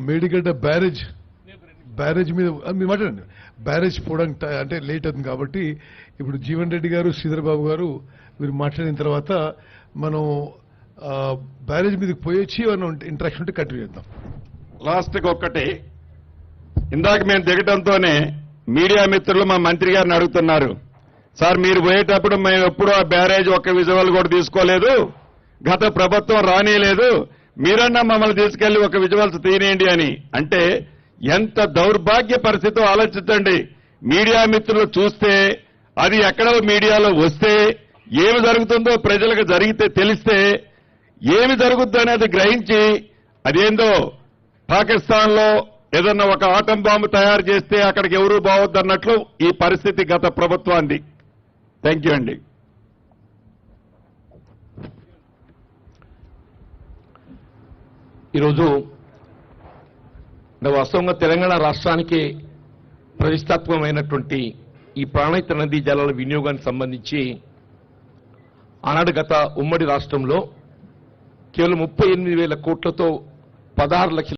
Medigadda barrage మీద మీరు మాట్లాడండి. బ్యారేజ్ పోవడానికి అంటే లేట్ అవుతుంది కాబట్టి ఇప్పుడు జీవన్ రెడ్డి గారు, శ్రీధర్ బాబు గారు మీరు మాట్లాడిన తర్వాత మనం బ్యారేజ్ మీదకి పోయొచ్చి మనం ఇంటరాక్షన్ ఉంటే కంటిన్యూ చేద్దాం. లాస్ట్కి ఒక్కటి, ఇందాక మేము దిగటంతోనే మీడియా మిత్రులు మా మంత్రి గారిని అడుగుతున్నారు, సార్ మీరు పోయేటప్పుడు మేము ఎప్పుడూ ఆ బ్యారేజ్ ఒక్క విజువల్ కూడా తీసుకోలేదు, గత ప్రభుత్వం రానియలేదు, మీరన్నా మమ్మల్ని తీసుకెళ్లి ఒక విజువల్స్ తీనేయండి అని. అంటే ఎంత దౌర్భాగ్య పరిస్థితో ఆలోచించండి. మీడియా మిత్రులు చూస్తే, అది ఎక్కడో మీడియాలో వస్తే ఏమి జరుగుతుందో ప్రజలకు తెలిస్తే ఏమి జరుగుద్దో అనేది గ్రహించి అదేందో పాకిస్తాన్లో ఏదన్నా ఒక ఆటం బాంబు తయారు చేస్తే అక్కడికి ఎవరూ బావద్దన్నట్లు ఈ పరిస్థితి గత ప్రభుత్వాన్ని. థ్యాంక్ యూ అండి. ఈరోజు వాస్తవంగా తెలంగాణ రాష్ట్రానికి ప్రతిష్టాత్మకమైనటువంటి ఈ ప్రాణహిత నదీ జలాల వినియోగానికి సంబంధించి ఆనాడు గత ఉమ్మడి రాష్ట్రంలో కేవలం 38,000 కోట్లతో 16 లక్షల